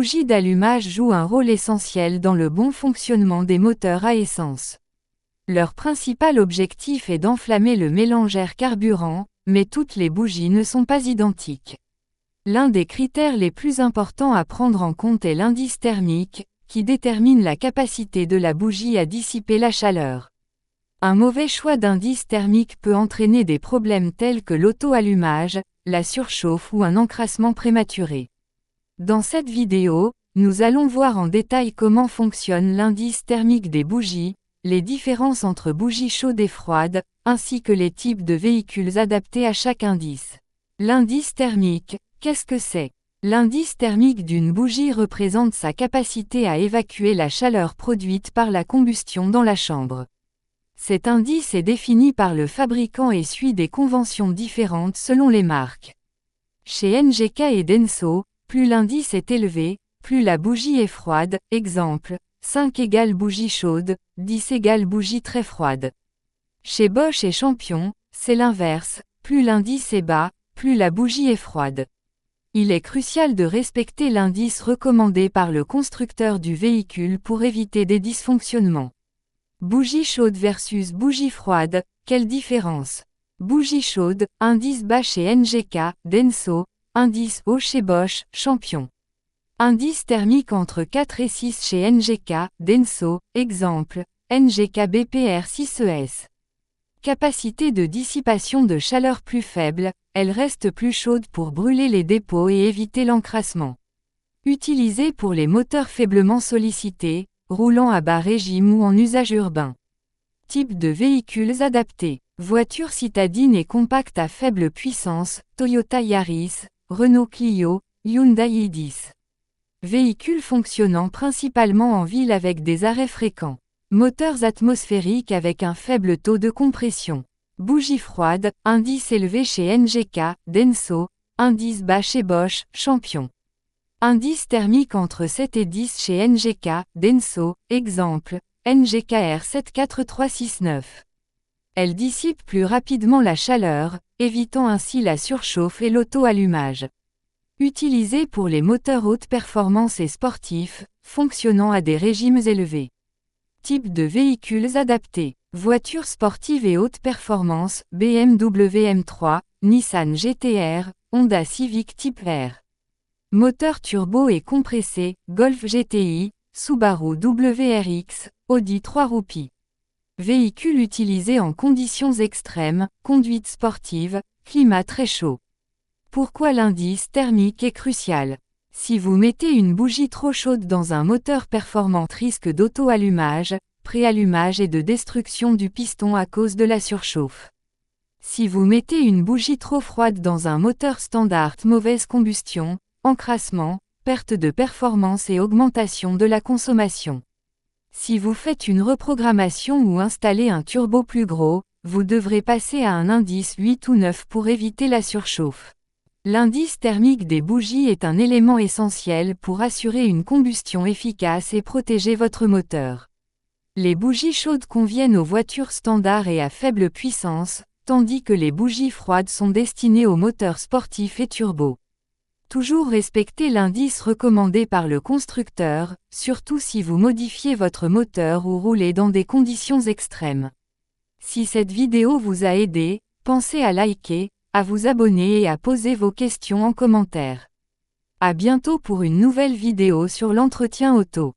bougies d'allumage jouent un rôle essentiel dans le bon fonctionnement des moteurs à essence. Leur principal objectif est d'enflammer le mélangeur carburant, mais toutes les bougies ne sont pas identiques. L'un des critères les plus importants à prendre en compte est l'indice thermique, qui détermine la capacité de la bougie à dissiper la chaleur. Un mauvais choix d'indice thermique peut entraîner des problèmes tels que l'auto-allumage, la surchauffe ou un encrassement prématuré. Dans cette vidéo, nous allons voir en détail comment fonctionne l'indice thermique des bougies, les différences entre bougies chaudes et froides, ainsi que les types de véhicules adaptés à chaque indice. L'indice thermique, qu'est-ce que c'est? L'indice thermique d'une bougie représente sa capacité à évacuer la chaleur produite par la combustion dans la chambre. Cet indice est défini par le fabricant et suit des conventions différentes selon les marques. Chez NGK et Denso, plus l'indice est élevé, plus la bougie est froide, exemple, 5 égale bougie chaude, 10 égale bougie très froide. Chez Bosch et Champion, c'est l'inverse, plus l'indice est bas, plus la bougie est froide. Il est crucial de respecter l'indice recommandé par le constructeur du véhicule pour éviter des dysfonctionnements. Bougie chaude versus bougie froide, quelle différence? Bougie chaude, indice bas chez NGK, Denso, indice haut chez Bosch, Champion. Indice thermique entre 4 et 6 chez NGK, Denso, exemple, NGK BPR 6ES. Capacité de dissipation de chaleur plus faible, elle reste plus chaude pour brûler les dépôts et éviter l'encrassement. Utilisée pour les moteurs faiblement sollicités, roulant à bas régime ou en usage urbain. Type de véhicules adaptés. Voitures citadines et compactes à faible puissance, Toyota Yaris, Renault Clio, Hyundai i10. Véhicules fonctionnant principalement en ville avec des arrêts fréquents. Moteurs atmosphériques avec un faible taux de compression. Bougies froides, indice élevé chez NGK, Denso, indice bas chez Bosch, Champion. Indice thermique entre 7 et 10 chez NGK, Denso, exemple, NGKR 74369. Elle dissipe plus rapidement la chaleur, évitant ainsi la surchauffe et l'auto-allumage. Utilisée pour les moteurs haute performance et sportifs, fonctionnant à des régimes élevés. Type de véhicules adaptés. Voitures sportives et haute performance, BMW M3, Nissan GT-R, Honda Civic Type R. Moteur turbo et compressé, Golf GTI, Subaru WRX, Audi 3 roues. Véhicule utilisé en conditions extrêmes, conduite sportive, climat très chaud. Pourquoi l'indice thermique est crucial? Si vous mettez une bougie trop chaude dans un moteur performant, risque d'auto-allumage, préallumage et de destruction du piston à cause de la surchauffe. Si vous mettez une bougie trop froide dans un moteur standard, mauvaise combustion, encrassement, perte de performance et augmentation de la consommation. Si vous faites une reprogrammation ou installez un turbo plus gros, vous devrez passer à un indice 8 ou 9 pour éviter la surchauffe. L'indice thermique des bougies est un élément essentiel pour assurer une combustion efficace et protéger votre moteur. Les bougies chaudes conviennent aux voitures standards et à faible puissance, tandis que les bougies froides sont destinées aux moteurs sportifs et turbo. Toujours respectez l'indice recommandé par le constructeur, surtout si vous modifiez votre moteur ou roulez dans des conditions extrêmes. Si cette vidéo vous a aidé, pensez à liker, à vous abonner et à poser vos questions en commentaire. À bientôt pour une nouvelle vidéo sur l'entretien auto.